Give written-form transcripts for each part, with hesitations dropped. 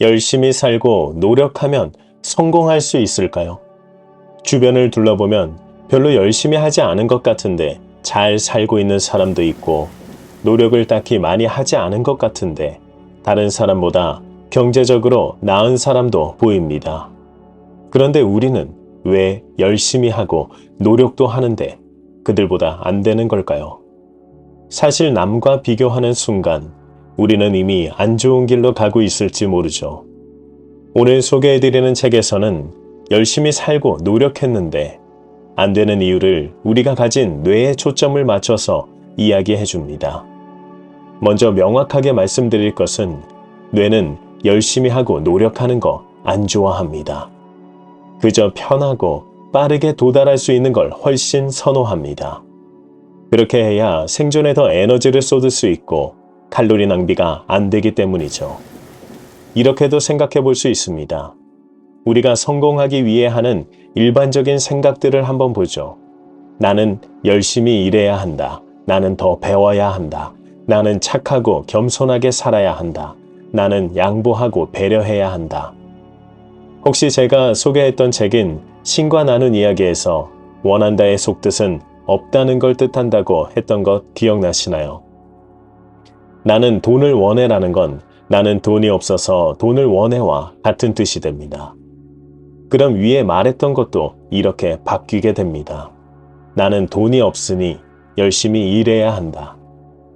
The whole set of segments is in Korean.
열심히 살고 노력하면 성공할 수 있을까요? 주변을 둘러보면 별로 열심히 하지 않은 것 같은데 잘 살고 있는 사람도 있고, 노력을 딱히 많이 하지 않은 것 같은데 다른 사람보다 경제적으로 나은 사람도 보입니다. 그런데 우리는 왜 열심히 하고 노력도 하는데 그들보다 안 되는 걸까요? 사실 남과 비교하는 순간 우리는 이미 안 좋은 길로 가고 있을지 모르죠. 오늘 소개해드리는 책에서는 열심히 살고 노력했는데 안 되는 이유를 우리가 가진 뇌에 초점을 맞춰서 이야기해 줍니다. 먼저 명확하게 말씀드릴 것은 뇌는 열심히 하고 노력하는 거 안 좋아합니다. 그저 편하고 빠르게 도달할 수 있는 걸 훨씬 선호합니다. 그렇게 해야 생존에 더 에너지를 쏟을 수 있고 칼로리 낭비가 안 되기 때문이죠. 이렇게도 생각해 볼 수 있습니다. 우리가 성공하기 위해 하는 일반적인 생각들을 한번 보죠. 나는 열심히 일해야 한다. 나는 더 배워야 한다. 나는 착하고 겸손하게 살아야 한다. 나는 양보하고 배려해야 한다. 혹시 제가 소개했던 책인 신과 나눈 이야기에서 원한다의 속뜻은 없다는 걸 뜻한다고 했던 것 기억나시나요? 나는 돈을 원해라는 건 나는 돈이 없어서 돈을 원해와 같은 뜻이 됩니다. 그럼 위에 말했던 것도 이렇게 바뀌게 됩니다. 나는 돈이 없으니 열심히 일해야 한다.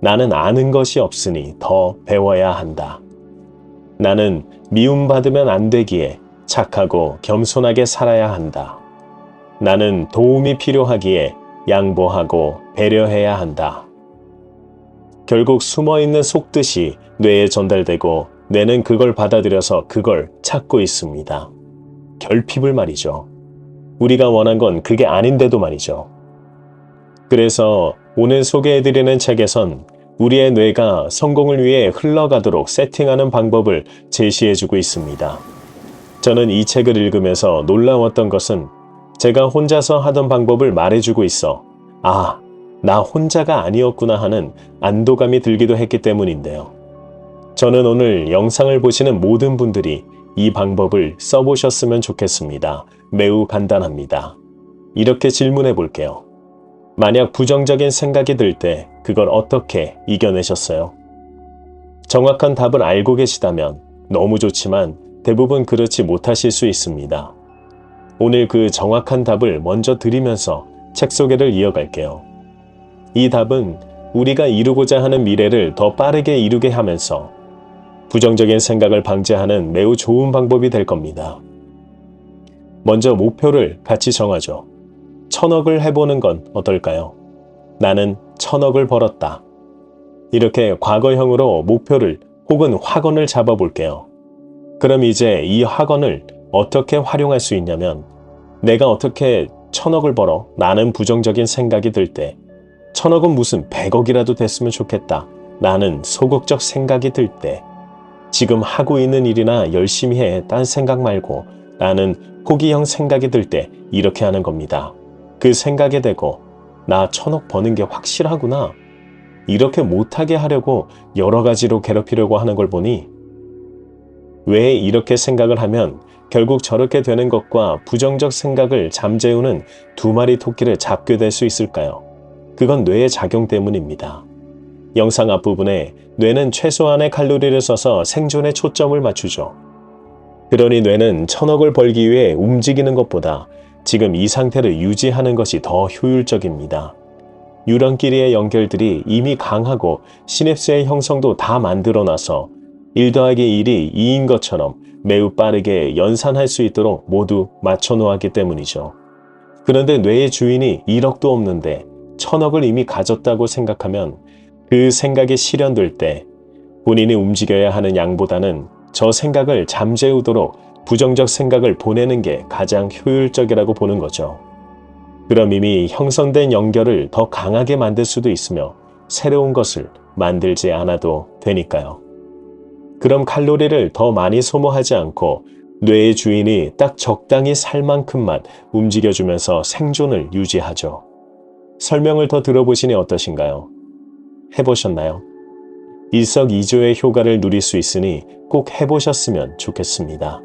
나는 아는 것이 없으니 더 배워야 한다. 나는 미움받으면 안 되기에 착하고 겸손하게 살아야 한다. 나는 도움이 필요하기에 양보하고 배려해야 한다. 결국 숨어있는 속뜻이 뇌에 전달되고 뇌는 그걸 받아들여서 그걸 찾고 있습니다. 결핍을 말이죠. 우리가 원한 건 그게 아닌데도 말이죠. 그래서 오늘 소개해드리는 책에선 우리의 뇌가 성공을 위해 흘러가도록 세팅하는 방법을 제시해주고 있습니다. 저는 이 책을 읽으면서 놀라웠던 것은 제가 혼자서 하던 방법을 말해주고 있어 나 혼자가 아니었구나 하는 안도감이 들기도 했기 때문인데요. 저는 오늘 영상을 보시는 모든 분들이 이 방법을 써보셨으면 좋겠습니다. 매우 간단합니다. 이렇게 질문해 볼게요. 만약 부정적인 생각이 들 때 그걸 어떻게 이겨내셨어요? 정확한 답을 알고 계시다면 너무 좋지만 대부분 그렇지 못하실 수 있습니다. 오늘 그 정확한 답을 먼저 드리면서 책 소개를 이어갈게요. 이 답은 우리가 이루고자 하는 미래를 더 빠르게 이루게 하면서 부정적인 생각을 방지하는 매우 좋은 방법이 될 겁니다. 먼저 목표를 같이 정하죠. 1000억을 해보는 건 어떨까요? 나는 1000억을 벌었다. 이렇게 과거형으로 목표를 혹은 확언을 잡아볼게요. 그럼 이제 이 확언을 어떻게 활용할 수 있냐면 내가 어떻게 1000억을 벌어 라는 부정적인 생각이 들 때 1000억은 무슨 100억이라도 됐으면 좋겠다 라는 소극적 생각이 들 때 지금 하고 있는 일이나 열심히 해 딴 생각 말고 라는 포기형 생각이 들 때 이렇게 하는 겁니다. 그 생각에 대고 나 1000억 버는 게 확실하구나. 이렇게 못하게 하려고 여러 가지로 괴롭히려고 하는 걸 보니 왜 이렇게 생각을 하면 결국 저렇게 되는 것과 부정적 생각을 잠재우는 두 마리 토끼를 잡게 될 수 있을까요? 그건 뇌의 작용 때문입니다. 영상 앞부분에 뇌는 최소한의 칼로리를 써서 생존에 초점을 맞추죠. 그러니 뇌는 1000억을 벌기 위해 움직이는 것보다 지금 이 상태를 유지하는 것이 더 효율적입니다. 뉴런끼리의 연결들이 이미 강하고 시냅스의 형성도 다 만들어놔서 1 더하기 1이 2인 것처럼 매우 빠르게 연산할 수 있도록 모두 맞춰놓았기 때문이죠. 그런데 뇌의 주인이 1억도 없는데 1000억을 이미 가졌다고 생각하면 그 생각이 실현될 때 본인이 움직여야 하는 양보다는 저 생각을 잠재우도록 부정적 생각을 보내는 게 가장 효율적이라고 보는 거죠. 그럼 이미 형성된 연결을 더 강하게 만들 수도 있으며 새로운 것을 만들지 않아도 되니까요. 그럼 칼로리를 더 많이 소모하지 않고 뇌의 주인이 딱 적당히 살 만큼만 움직여주면서 생존을 유지하죠. 설명을 더 들어보시니 어떠신가요? 해보셨나요? 일석이조의 효과를 누릴 수 있으니 꼭 해보셨으면 좋겠습니다.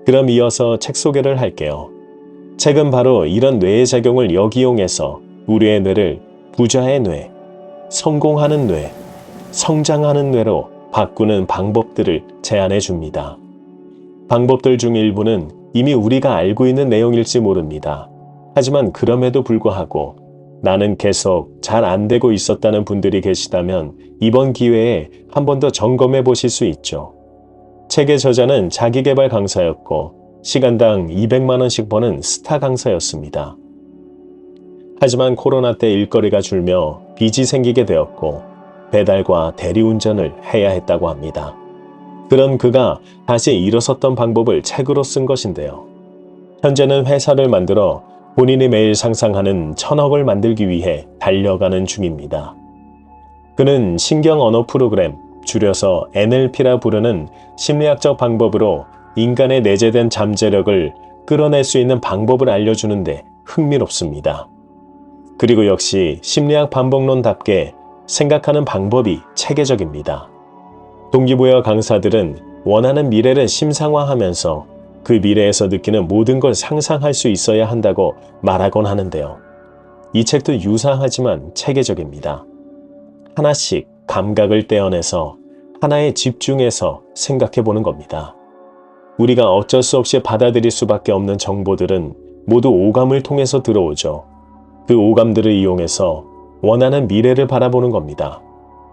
그럼 이어서 책 소개를 할게요. 책은 바로 이런 뇌의 작용을 역이용해서 우리의 뇌를 부자의 뇌, 성공하는 뇌, 성장하는 뇌로 바꾸는 방법들을 제안해 줍니다. 방법들 중 일부는 이미 우리가 알고 있는 내용일지 모릅니다. 하지만 그럼에도 불구하고 나는 계속 잘 안 되고 있었다는 분들이 계시다면 이번 기회에 한 번 더 점검해 보실 수 있죠. 책의 저자는 자기계발 강사였고 시간당 200만 원씩 버는 스타 강사였습니다. 하지만 코로나 때 일거리가 줄며 빚이 생기게 되었고 배달과 대리운전을 해야 했다고 합니다. 그런 그가 다시 일어섰던 방법을 책으로 쓴 것인데요. 현재는 회사를 만들어 본인이 매일 상상하는 1000억을 만들기 위해 달려가는 중입니다. 그는 신경 언어 프로그램, 줄여서 NLP라 부르는 심리학적 방법으로 인간의 내재된 잠재력을 끌어낼 수 있는 방법을 알려주는데 흥미롭습니다. 그리고 역시 심리학 반복론답게 생각하는 방법이 체계적입니다. 동기부여 강사들은 원하는 미래를 심상화하면서 그 미래에서 느끼는 모든 걸 상상할 수 있어야 한다고 말하곤 하는데요. 이 책도 유사하지만 체계적입니다. 하나씩 감각을 떼어내서 하나에 집중해서 생각해 보는 겁니다. 우리가 어쩔 수 없이 받아들일 수밖에 없는 정보들은 모두 오감을 통해서 들어오죠. 그 오감들을 이용해서 원하는 미래를 바라보는 겁니다.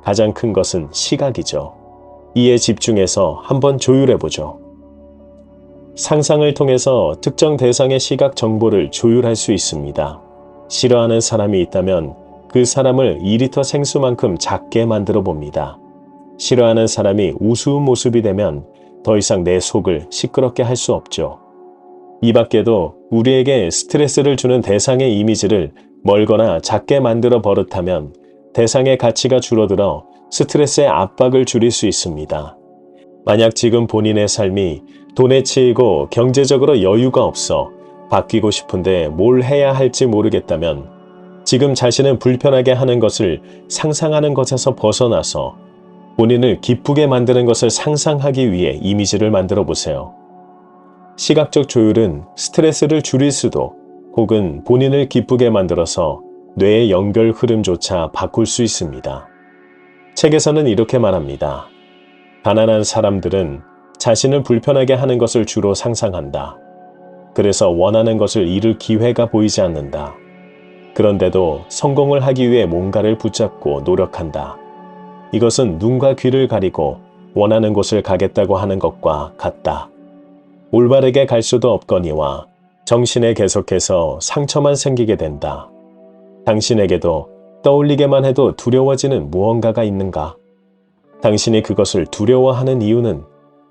가장 큰 것은 시각이죠. 이에 집중해서 한번 조율해보죠. 상상을 통해서 특정 대상의 시각 정보를 조율할 수 있습니다. 싫어하는 사람이 있다면 그 사람을 2리터 생수만큼 작게 만들어 봅니다. 싫어하는 사람이 우스운 모습이 되면 더 이상 내 속을 시끄럽게 할 수 없죠. 이 밖에도 우리에게 스트레스를 주는 대상의 이미지를 멀거나 작게 만들어 버릇하면 대상의 가치가 줄어들어 스트레스의 압박을 줄일 수 있습니다. 만약 지금 본인의 삶이 돈에 치이고 경제적으로 여유가 없어 바뀌고 싶은데 뭘 해야 할지 모르겠다면 지금 자신을 불편하게 하는 것을 상상하는 것에서 벗어나서 본인을 기쁘게 만드는 것을 상상하기 위해 이미지를 만들어 보세요. 시각적 조율은 스트레스를 줄일 수도 혹은 본인을 기쁘게 만들어서 뇌의 연결 흐름조차 바꿀 수 있습니다. 책에서는 이렇게 말합니다. 가난한 사람들은 자신을 불편하게 하는 것을 주로 상상한다. 그래서 원하는 것을 이룰 기회가 보이지 않는다. 그런데도 성공을 하기 위해 뭔가를 붙잡고 노력한다. 이것은 눈과 귀를 가리고 원하는 곳을 가겠다고 하는 것과 같다. 올바르게 갈 수도 없거니와 정신에 계속해서 상처만 생기게 된다. 당신에게도 떠올리게만 해도 두려워지는 무언가가 있는가? 당신이 그것을 두려워하는 이유는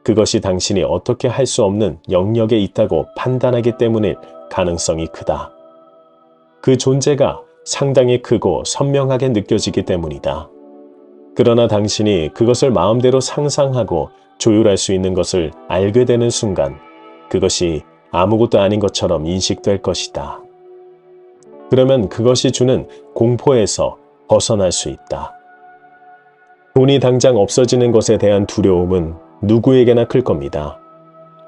그것이 당신이 어떻게 할 수 없는 영역에 있다고 판단하기 때문일 가능성이 크다. 그 존재가 상당히 크고 선명하게 느껴지기 때문이다. 그러나 당신이 그것을 마음대로 상상하고 조율할 수 있는 것을 알게 되는 순간 그것이 아무것도 아닌 것처럼 인식될 것이다. 그러면 그것이 주는 공포에서 벗어날 수 있다. 돈이 당장 없어지는 것에 대한 두려움은 누구에게나 클 겁니다.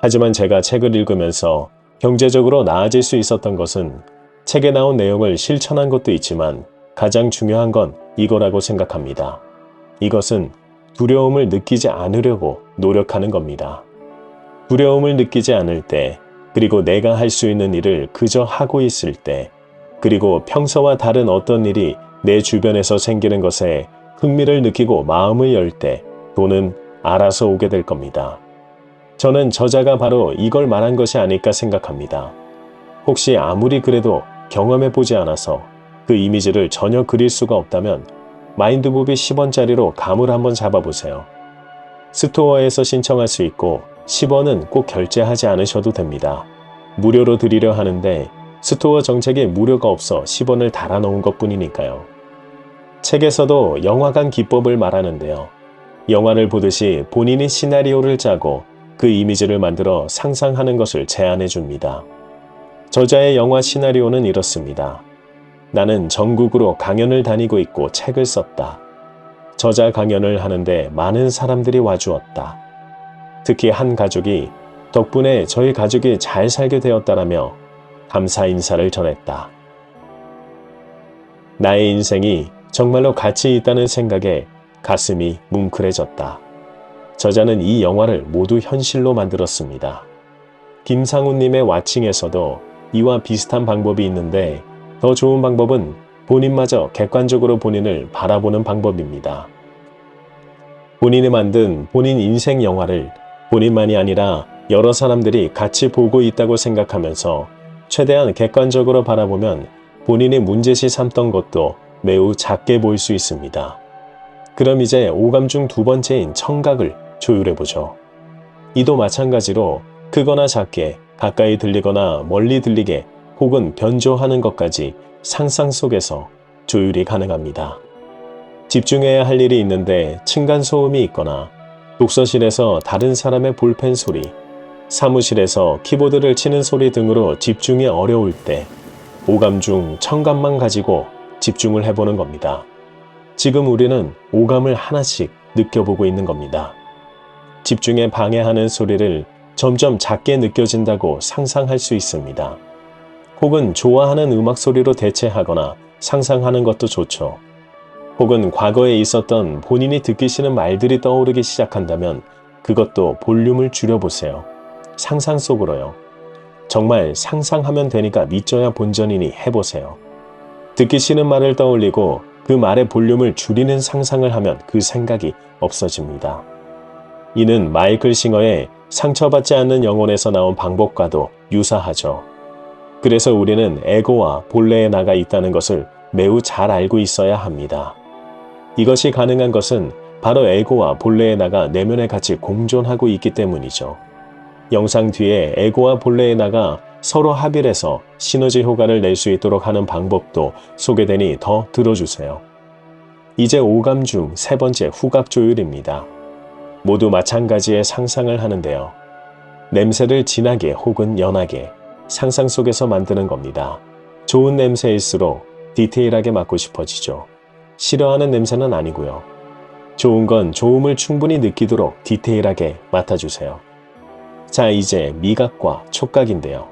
하지만 제가 책을 읽으면서 경제적으로 나아질 수 있었던 것은 책에 나온 내용을 실천한 것도 있지만 가장 중요한 건 이거라고 생각합니다. 이것은 두려움을 느끼지 않으려고 노력하는 겁니다. 두려움을 느끼지 않을 때, 그리고 내가 할 수 있는 일을 그저 하고 있을 때, 그리고 평소와 다른 어떤 일이 내 주변에서 생기는 것에 흥미를 느끼고 마음을 열 때 돈은 알아서 오게 될 겁니다. 저는 저자가 바로 이걸 말한 것이 아닐까 생각합니다. 혹시 아무리 그래도 경험해보지 않아서 그 이미지를 전혀 그릴 수가 없다면 마인드무비 10원짜리로 감을 한번 잡아보세요. 스토어에서 신청할 수 있고 10원은 꼭 결제하지 않으셔도 됩니다. 무료로 드리려 하는데 스토어 정책에 무료가 없어 10원을 달아놓은 것뿐이니까요. 책에서도 영화관 기법을 말하는데요. 영화를 보듯이 본인이 시나리오를 짜고 그 이미지를 만들어 상상하는 것을 제안해 줍니다. 저자의 영화 시나리오는 이렇습니다. 나는 전국으로 강연을 다니고 있고 책을 썼다. 저자 강연을 하는데 많은 사람들이 와주었다. 특히 한 가족이 덕분에 저희 가족이 잘 살게 되었다라며 감사 인사를 전했다. 나의 인생이 정말로 가치 있다는 생각에 가슴이 뭉클해졌다. 저자는 이 영화를 모두 현실로 만들었습니다. 김상훈님의 와칭에서도 이와 비슷한 방법이 있는데 더 좋은 방법은 본인마저 객관적으로 본인을 바라보는 방법입니다. 본인이 만든 본인 인생 영화를 본인만이 아니라 여러 사람들이 같이 보고 있다고 생각하면서 최대한 객관적으로 바라보면 본인이 문제시 삼던 것도 매우 작게 보일 수 있습니다. 그럼 이제 오감 중 두 번째인 청각을 조율해보죠. 이도 마찬가지로 크거나 작게, 가까이 들리거나 멀리 들리게 혹은 변조하는 것까지 상상 속에서 조율이 가능합니다. 집중해야 할 일이 있는데 층간소음이 있거나 독서실에서 다른 사람의 볼펜 소리, 사무실에서 키보드를 치는 소리 등으로 집중이 어려울 때 오감 중 청감만 가지고 집중을 해보는 겁니다. 지금 우리는 오감을 하나씩 느껴보고 있는 겁니다. 집중에 방해하는 소리를 점점 작게 느껴진다고 상상할 수 있습니다. 혹은 좋아하는 음악 소리로 대체하거나 상상하는 것도 좋죠. 혹은 과거에 있었던 본인이 듣기 싫은 말들이 떠오르기 시작한다면 그것도 볼륨을 줄여보세요. 상상 속으로요. 정말 상상하면 되니까 믿져야 본전이니 해보세요. 듣기 싫은 말을 떠올리고 그 말의 볼륨을 줄이는 상상을 하면 그 생각이 없어집니다. 이는 마이클 싱어의 상처받지 않는 영혼에서 나온 방법과도 유사하죠. 그래서 우리는 에고와 본래의 나가 있다는 것을 매우 잘 알고 있어야 합니다. 이것이 가능한 것은 바로 에고와 본래의 나가 내면에 같이 공존하고 있기 때문이죠. 영상 뒤에 에고와 본래의 나가 서로 합일해서 시너지 효과를 낼 수 있도록 하는 방법도 소개되니 더 들어주세요. 이제 오감 중 세 번째 후각 조율입니다. 모두 마찬가지의 상상을 하는데요. 냄새를 진하게 혹은 연하게 상상 속에서 만드는 겁니다. 좋은 냄새일수록 디테일하게 맡고 싶어지죠. 싫어하는 냄새는 아니고요. 좋은 건 좋음을 충분히 느끼도록 디테일하게 맡아주세요. 자, 이제 미각과 촉각인데요.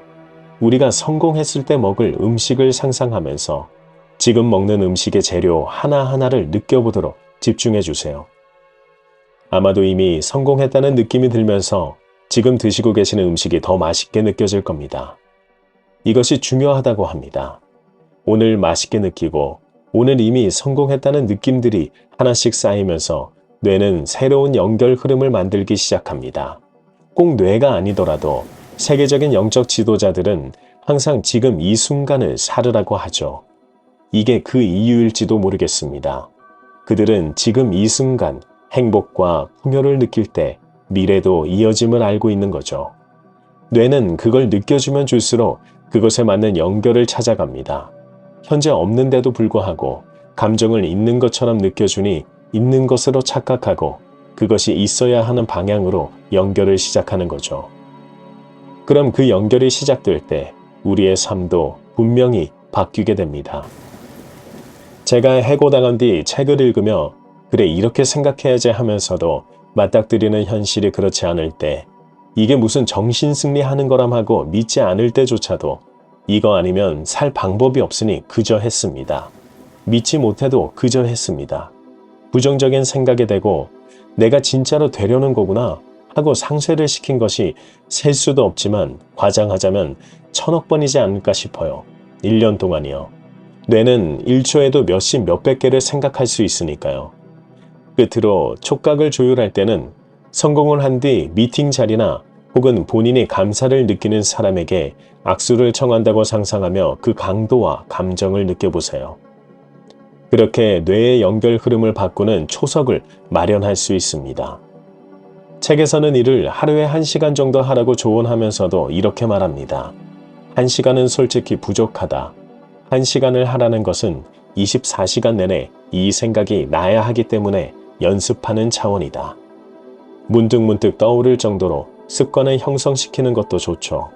우리가 성공했을 때 먹을 음식을 상상하면서 지금 먹는 음식의 재료 하나하나를 느껴보도록 집중해주세요. 아마도 이미 성공했다는 느낌이 들면서 지금 드시고 계시는 음식이 더 맛있게 느껴질 겁니다. 이것이 중요하다고 합니다. 오늘 맛있게 느끼고 오늘 이미 성공했다는 느낌들이 하나씩 쌓이면서 뇌는 새로운 연결 흐름을 만들기 시작합니다. 꼭 뇌가 아니더라도 세계적인 영적 지도자들은 항상 지금 이 순간을 살으라고 하죠. 이게 그 이유일지도 모르겠습니다. 그들은 지금 이 순간 행복과 풍요를 느낄 때 미래도 이어짐을 알고 있는 거죠. 뇌는 그걸 느껴주면 줄수록 그것에 맞는 연결을 찾아갑니다. 현재 없는데도 불구하고 감정을 있는 것처럼 느껴주니 있는 것으로 착각하고 그것이 있어야 하는 방향으로 연결을 시작하는 거죠. 그럼 그 연결이 시작될 때 우리의 삶도 분명히 바뀌게 됩니다. 제가 해고당한 뒤 책을 읽으며 그래 이렇게 생각해야지 하면서도 맞닥뜨리는 현실이 그렇지 않을 때 이게 무슨 정신승리 하는 거람 하고 믿지 않을 때조차도 이거 아니면 살 방법이 없으니 그저 했습니다. 믿지 못해도 그저 했습니다. 부정적인 생각이 되고 내가 진짜로 되려는 거구나 하고 상쇄를 시킨 것이 셀 수도 없지만 과장하자면 1000억 번이지 않을까 싶어요. 1년 동안이요. 뇌는 1초에도 몇십 몇백 개를 생각할 수 있으니까요. 끝으로 촉각을 조율할 때는 성공을 한 뒤 미팅 자리나 혹은 본인이 감사를 느끼는 사람에게 악수를 청한다고 상상하며 그 강도와 감정을 느껴보세요. 그렇게 뇌의 연결 흐름을 바꾸는 초석을 마련할 수 있습니다. 책에서는 이를 하루에 1시간 정도 하라고 조언하면서도 이렇게 말합니다. 1시간은 솔직히 부족하다. 1시간을 하라는 것은 24시간 내내 이 생각이 나야 하기 때문에 연습하는 차원이다. 문득문득 떠오를 정도로 습관을 형성시키는 것도 좋죠.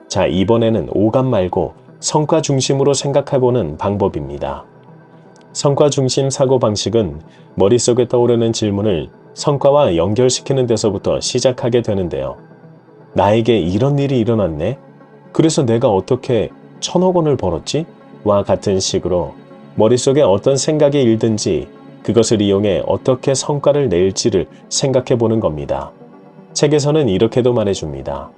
자, 이번에는 오감 말고 성과 중심으로 생각해보는 방법입니다. 성과 중심 사고방식은 머릿속에 떠오르는 질문을 성과와 연결시키는 데서부터 시작하게 되는데요. 나에게 이런 일이 일어났네? 그래서 내가 어떻게 1,000억 원을 벌었지? 와 같은 식으로 머릿속에 어떤 생각이 일든지 그것을 이용해 어떻게 성과를 낼지를 생각해 보는 겁니다. 책에서는 이렇게도 말해줍니다.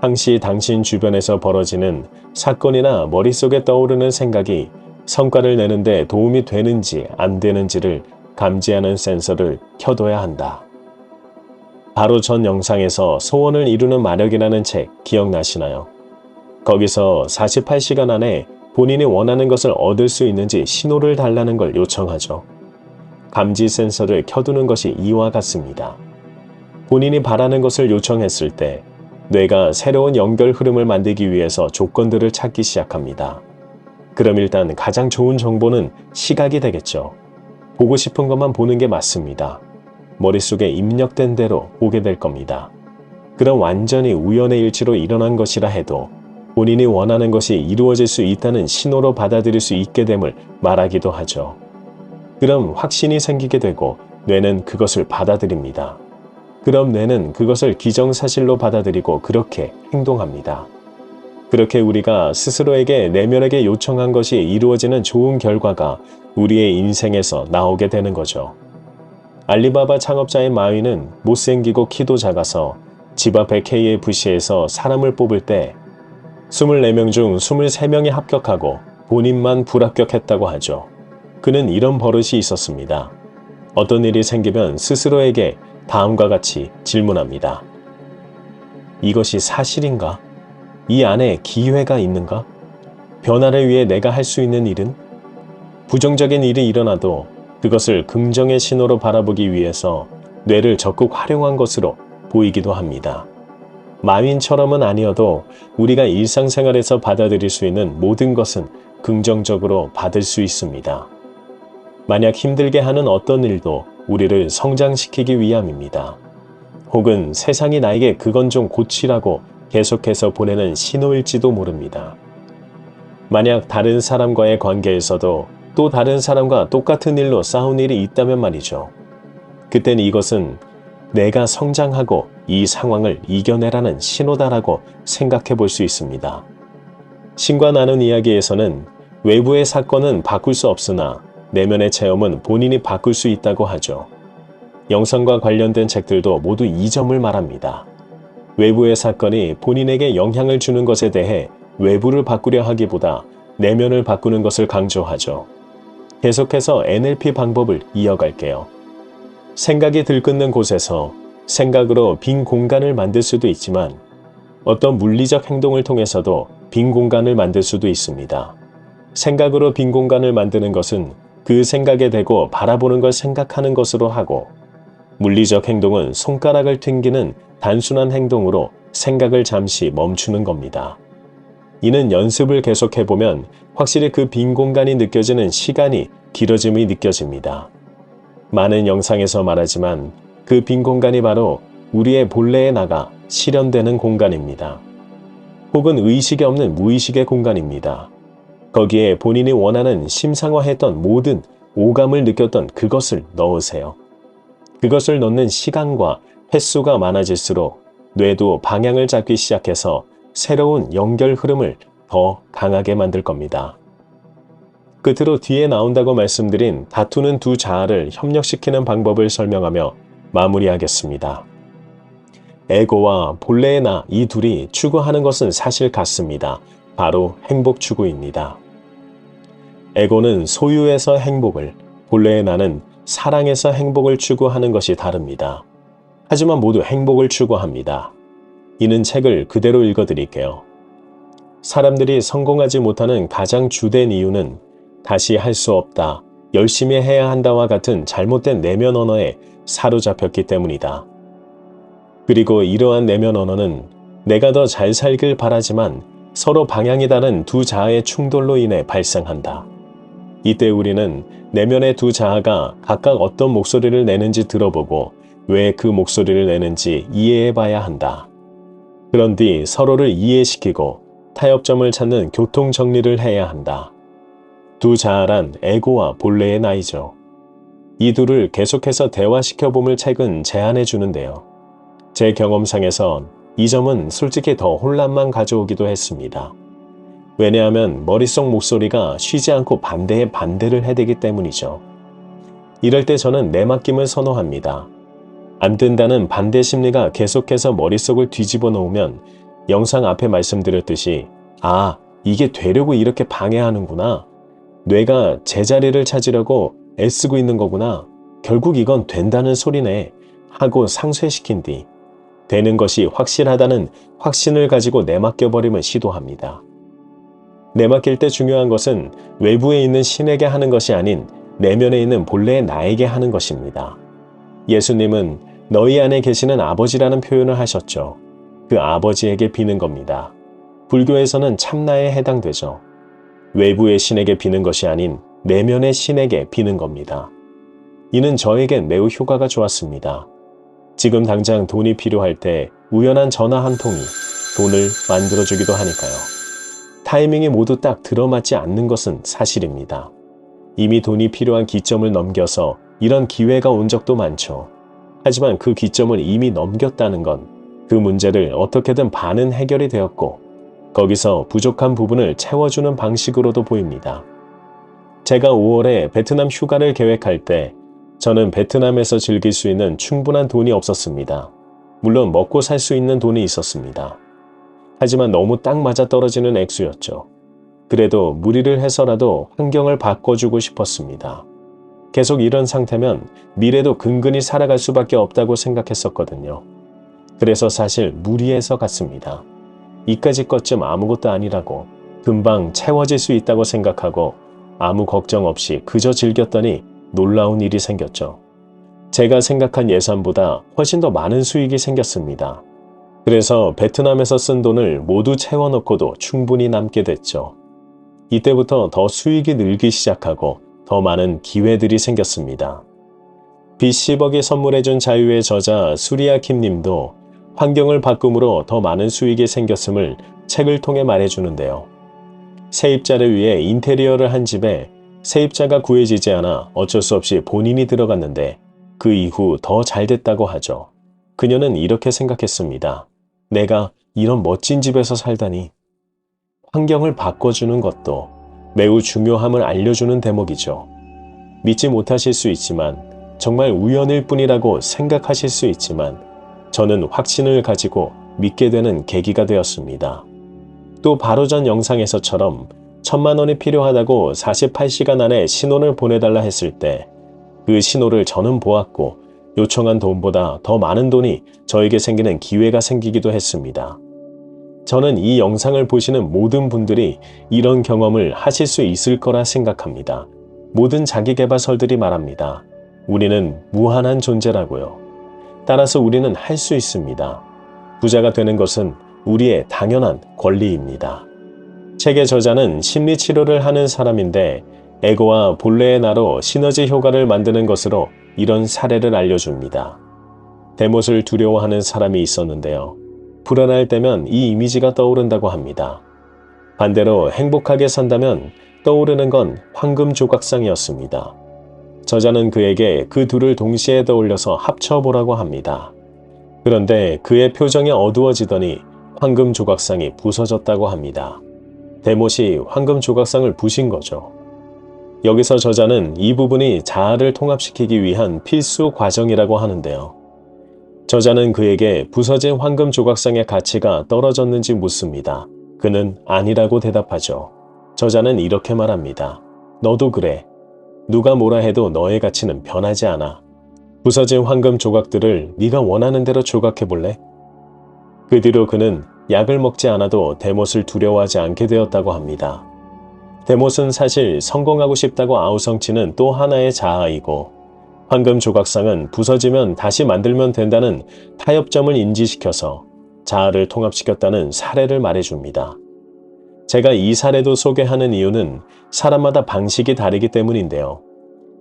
항시 당신 주변에서 벌어지는 사건이나 머릿속에 떠오르는 생각이 성과를 내는데 도움이 되는지 안 되는지를 감지하는 센서를 켜둬야 한다. 바로 전 영상에서 소원을 이루는 마력이라는 책 기억나시나요? 거기서 48시간 안에 본인이 원하는 것을 얻을 수 있는지 신호를 달라는 걸 요청하죠. 감지 센서를 켜두는 것이 이와 같습니다. 본인이 바라는 것을 요청했을 때 뇌가 새로운 연결 흐름을 만들기 위해서 조건들을 찾기 시작합니다. 그럼 일단 가장 좋은 정보는 시각이 되겠죠. 보고 싶은 것만 보는 게 맞습니다. 머릿속에 입력된 대로 보게 될 겁니다. 그럼 완전히 우연의 일치로 일어난 것이라 해도 본인이 원하는 것이 이루어질 수 있다는 신호로 받아들일 수 있게 됨을 말하기도 하죠. 그럼 확신이 생기게 되고 뇌는 그것을 받아들입니다. 그럼 뇌는 그것을 기정사실로 받아들이고 그렇게 행동합니다. 그렇게 우리가 스스로에게 내면에게 요청한 것이 이루어지는 좋은 결과가 우리의 인생에서 나오게 되는 거죠. 알리바바 창업자인 마윈은 못생기고 키도 작아서 집 앞의 KFC에서 사람을 뽑을 때 24명 중 23명이 합격하고 본인만 불합격했다고 하죠. 그는 이런 버릇이 있었습니다. 어떤 일이 생기면 스스로에게 다음과 같이 질문합니다. 이것이 사실인가? 이 안에 기회가 있는가? 변화를 위해 내가 할 수 있는 일은? 부정적인 일이 일어나도 그것을 긍정의 신호로 바라보기 위해서 뇌를 적극 활용한 것으로 보이기도 합니다. 마윈처럼은 아니어도 우리가 일상생활에서 받아들일 수 있는 모든 것은 긍정적으로 받을 수 있습니다. 만약 힘들게 하는 어떤 일도 우리를 성장시키기 위함입니다. 혹은 세상이 나에게 그건 좀 고치라고 계속해서 보내는 신호일지도 모릅니다. 만약 다른 사람과의 관계에서도 또 다른 사람과 똑같은 일로 싸운 일이 있다면 말이죠. 그땐 이것은 내가 성장하고 이 상황을 이겨내라는 신호다라고 생각해 볼 수 있습니다. 신과 나눈 이야기에서는 외부의 사건은 바꿀 수 없으나 내면의 체험은 본인이 바꿀 수 있다고 하죠. 영성과 관련된 책들도 모두 이 점을 말합니다. 외부의 사건이 본인에게 영향을 주는 것에 대해 외부를 바꾸려 하기보다 내면을 바꾸는 것을 강조하죠. 계속해서 NLP 방법을 이어갈게요. 생각이 들끓는 곳에서 생각으로 빈 공간을 만들 수도 있지만 어떤 물리적 행동을 통해서도 빈 공간을 만들 수도 있습니다. 생각으로 빈 공간을 만드는 것은 그 생각에 대고 바라보는 걸 생각하는 것으로 하고 물리적 행동은 손가락을 튕기는 단순한 행동으로 생각을 잠시 멈추는 겁니다. 이는 연습을 계속해보면 확실히 그 빈 공간이 느껴지는 시간이 길어짐이 느껴집니다. 많은 영상에서 말하지만 그 빈 공간이 바로 우리의 본래에 나가 실현되는 공간입니다. 혹은 의식이 없는 무의식의 공간입니다. 거기에 본인이 원하는 심상화했던 모든 오감을 느꼈던 그것을 넣으세요. 그것을 넣는 시간과 횟수가 많아질수록 뇌도 방향을 잡기 시작해서 새로운 연결 흐름을 더 강하게 만들 겁니다. 끝으로 뒤에 나온다고 말씀드린 다투는 두 자아를 협력시키는 방법을 설명하며 마무리하겠습니다. 에고와 본래의 나 이 둘이 추구하는 것은 사실 같습니다. 바로 행복 추구입니다. 에고는 소유에서 행복을, 본래의 나는 사랑에서 행복을 추구하는 것이 다릅니다. 하지만 모두 행복을 추구합니다. 이는 책을 그대로 읽어드릴게요. 사람들이 성공하지 못하는 가장 주된 이유는 다시 할 수 없다, 열심히 해야 한다와 같은 잘못된 내면 언어에 사로잡혔기 때문이다. 그리고 이러한 내면 언어는 내가 더 잘 살길 바라지만 서로 방향이 다른 두 자아의 충돌로 인해 발생한다. 이때 우리는 내면의 두 자아가 각각 어떤 목소리를 내는지 들어보고 왜 그 목소리를 내는지 이해해 봐야 한다. 그런 뒤 서로를 이해시키고 타협점을 찾는 교통 정리를 해야 한다. 두 자아란 에고와 본래의 나이죠. 이 둘을 계속해서 대화시켜봄을 책은 제안해 주는데요. 제 경험상에선 이 점은 솔직히 더 혼란만 가져오기도 했습니다. 왜냐하면 머릿속 목소리가 쉬지 않고 반대에 반대를 해대기 때문이죠. 이럴 때 저는 내맡김을 선호합니다. 안 된다는 반대 심리가 계속해서 머릿속을 뒤집어 놓으면 영상 앞에 말씀드렸듯이 아, 이게 되려고 이렇게 방해하는구나. 뇌가 제자리를 찾으려고 애쓰고 있는 거구나. 결국 이건 된다는 소리네. 하고 상쇄시킨 뒤 되는 것이 확실하다는 확신을 가지고 내맡겨버림을 시도합니다. 내맡길 때 중요한 것은 외부에 있는 신에게 하는 것이 아닌 내면에 있는 본래의 나에게 하는 것입니다. 예수님은 너희 안에 계시는 아버지라는 표현을 하셨죠. 그 아버지에게 비는 겁니다. 불교에서는 참나에 해당되죠. 외부의 신에게 비는 것이 아닌 내면의 신에게 비는 겁니다. 이는 저에겐 매우 효과가 좋았습니다. 지금 당장 돈이 필요할 때 우연한 전화 한 통이 돈을 만들어주기도 하니까요. 타이밍이 모두 딱 들어맞지 않는 것은 사실입니다. 이미 돈이 필요한 기점을 넘겨서 이런 기회가 온 적도 많죠. 하지만 그 기점을 이미 넘겼다는 건 그 문제를 어떻게든 반은 해결이 되었고 거기서 부족한 부분을 채워주는 방식으로도 보입니다. 제가 5월에 베트남 휴가를 계획할 때 저는 베트남에서 즐길 수 있는 충분한 돈이 없었습니다. 물론 먹고 살 수 있는 돈이 있었습니다. 하지만 너무 딱 맞아떨어지는 액수였죠. 그래도 무리를 해서라도 환경을 바꿔주고 싶었습니다. 계속 이런 상태면 미래도 근근히 살아갈 수밖에 없다고 생각했었거든요. 그래서 사실 무리해서 갔습니다. 이까짓 것쯤 아무것도 아니라고 금방 채워질 수 있다고 생각하고 아무 걱정 없이 그저 즐겼더니 놀라운 일이 생겼죠. 제가 생각한 예산보다 훨씬 더 많은 수익이 생겼습니다. 그래서 베트남에서 쓴 돈을 모두 채워넣고도 충분히 남게 됐죠. 이때부터 더 수익이 늘기 시작하고 더 많은 기회들이 생겼습니다. 빚 10억이 선물해준 자유의 저자 수리아 킴 님도 환경을 바꿈으로 더 많은 수익이 생겼음을 책을 통해 말해주는데요. 세입자를 위해 인테리어를 한 집에 세입자가 구해지지 않아 어쩔 수 없이 본인이 들어갔는데 그 이후 더 잘 됐다고 하죠. 그녀는 이렇게 생각했습니다. 내가 이런 멋진 집에서 살다니. 환경을 바꿔주는 것도 매우 중요함을 알려주는 대목이죠. 믿지 못하실 수 있지만 정말 우연일 뿐이라고 생각하실 수 있지만 저는 확신을 가지고 믿게 되는 계기가 되었습니다. 또 바로 전 영상에서처럼 1,000만 원이 필요하다고 48시간 안에 신호를 보내달라 했을 때 그 신호를 저는 보았고 요청한 돈보다 더 많은 돈이 저에게 생기는 기회가 생기기도 했습니다. 저는 이 영상을 보시는 모든 분들이 이런 경험을 하실 수 있을 거라 생각합니다. 모든 자기계발서들이 말합니다. 우리는 무한한 존재라고요. 따라서 우리는 할 수 있습니다. 부자가 되는 것은 우리의 당연한 권리입니다. 책의 저자는 심리치료를 하는 사람인데 에고와 본래의 나로 시너지 효과를 만드는 것으로 이런 사례를 알려줍니다. 대못을 두려워하는 사람이 있었는데요. 불안할 때면 이 이미지가 떠오른다고 합니다. 반대로 행복하게 산다면 떠오르는 건 황금 조각상이었습니다. 저자는 그에게 그 둘을 동시에 떠올려서 합쳐보라고 합니다. 그런데 그의 표정이 어두워지더니 황금 조각상이 부서졌다고 합니다. 대못이 황금 조각상을 부신 거죠. 여기서 저자는 이 부분이 자아를 통합시키기 위한 필수 과정이라고 하는데요. 저자는 그에게 부서진 황금 조각상의 가치가 떨어졌는지 묻습니다. 그는 아니라고 대답하죠. 저자는 이렇게 말합니다. 너도 그래. 누가 뭐라 해도 너의 가치는 변하지 않아. 부서진 황금 조각들을 네가 원하는 대로 조각해볼래? 그 뒤로 그는 약을 먹지 않아도 대못을 두려워하지 않게 되었다고 합니다. 대못은 사실 성공하고 싶다고 아우성치는 또 하나의 자아이고 황금 조각상은 부서지면 다시 만들면 된다는 타협점을 인지시켜서 자아를 통합시켰다는 사례를 말해줍니다. 제가 이 사례도 소개하는 이유는 사람마다 방식이 다르기 때문인데요.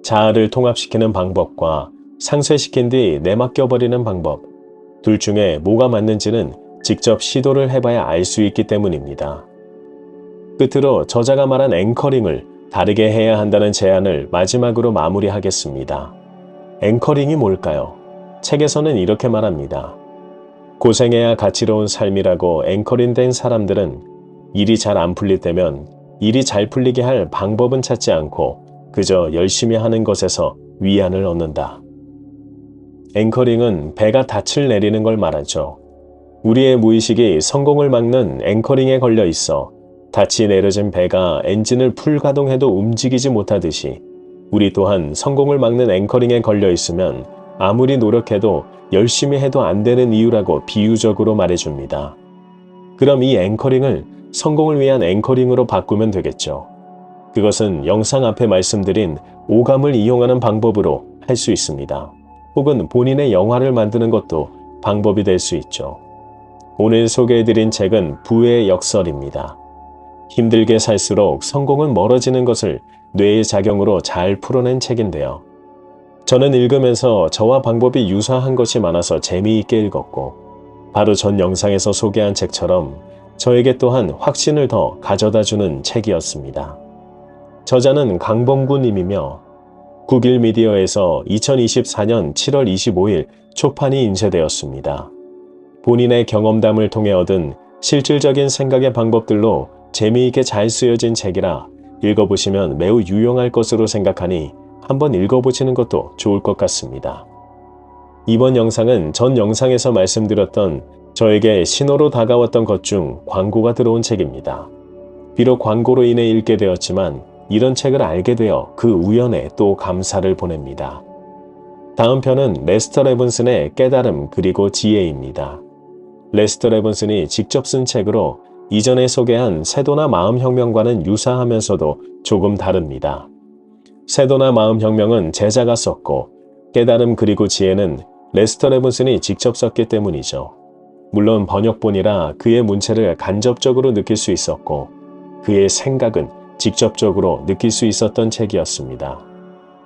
자아를 통합시키는 방법과 상쇄시킨 뒤 내맡겨버리는 방법, 둘 중에 뭐가 맞는지는 직접 시도를 해봐야 알 수 있기 때문입니다. 끝으로 저자가 말한 앵커링을 다르게 해야 한다는 제안을 마지막으로 마무리하겠습니다. 앵커링이 뭘까요? 책에서는 이렇게 말합니다. 고생해야 가치로운 삶이라고 앵커링 된 사람들은 일이 잘 안 풀릴 때면 일이 잘 풀리게 할 방법은 찾지 않고 그저 열심히 하는 것에서 위안을 얻는다. 앵커링은 배가 닻을 내리는 걸 말하죠. 우리의 무의식이 성공을 막는 앵커링에 걸려 있어 닻이 내려진 배가 엔진을 풀가동해도 움직이지 못하듯이 우리 또한 성공을 막는 앵커링에 걸려 있으면 아무리 노력해도 열심히 해도 안 되는 이유라고 비유적으로 말해줍니다. 그럼 이 앵커링을 성공을 위한 앵커링으로 바꾸면 되겠죠. 그것은 영상 앞에 말씀드린 오감을 이용하는 방법으로 할 수 있습니다. 혹은 본인의 영화를 만드는 것도 방법이 될 수 있죠. 오늘 소개해드린 책은 부의 역설입니다. 힘들게 살수록 성공은 멀어지는 것을 뇌의 작용으로 잘 풀어낸 책인데요. 저는 읽으면서 저와 방법이 유사한 것이 많아서 재미있게 읽었고 바로 전 영상에서 소개한 책처럼 저에게 또한 확신을 더 가져다주는 책이었습니다. 저자는 강범구 님이며 국일미디어에서 2024년 7월 25일 초판이 인쇄되었습니다. 본인의 경험담을 통해 얻은 실질적인 생각의 방법들로 재미있게 잘 쓰여진 책이라 읽어보시면 매우 유용할 것으로 생각하니 한번 읽어보시는 것도 좋을 것 같습니다. 이번 영상은 전 영상에서 말씀드렸던 저에게 신호로 다가왔던 것 중 광고가 들어온 책입니다. 비록 광고로 인해 읽게 되었지만 이런 책을 알게 되어 그 우연에 또 감사를 보냅니다. 다음 편은 레스터 레븐슨의 깨달음 그리고 지혜입니다. 레스터 레븐슨이 직접 쓴 책으로 이전에 소개한 세도나 마음혁명과는 유사하면서도 조금 다릅니다. 세도나 마음혁명은 제자가 썼고 깨달음 그리고 지혜는 레스터 레븐슨이 직접 썼기 때문이죠. 물론 번역본이라 그의 문체를 간접적으로 느낄 수 있었고 그의 생각은 직접적으로 느낄 수 있었던 책이었습니다.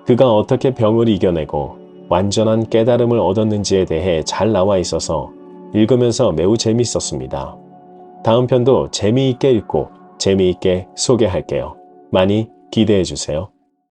그가 어떻게 병을 이겨내고 완전한 깨달음을 얻었는지에 대해 잘 나와 있어서 읽으면서 매우 재미있었습니다. 다음 편도 재미있게 읽고 재미있게 소개할게요. 많이 기대해 주세요.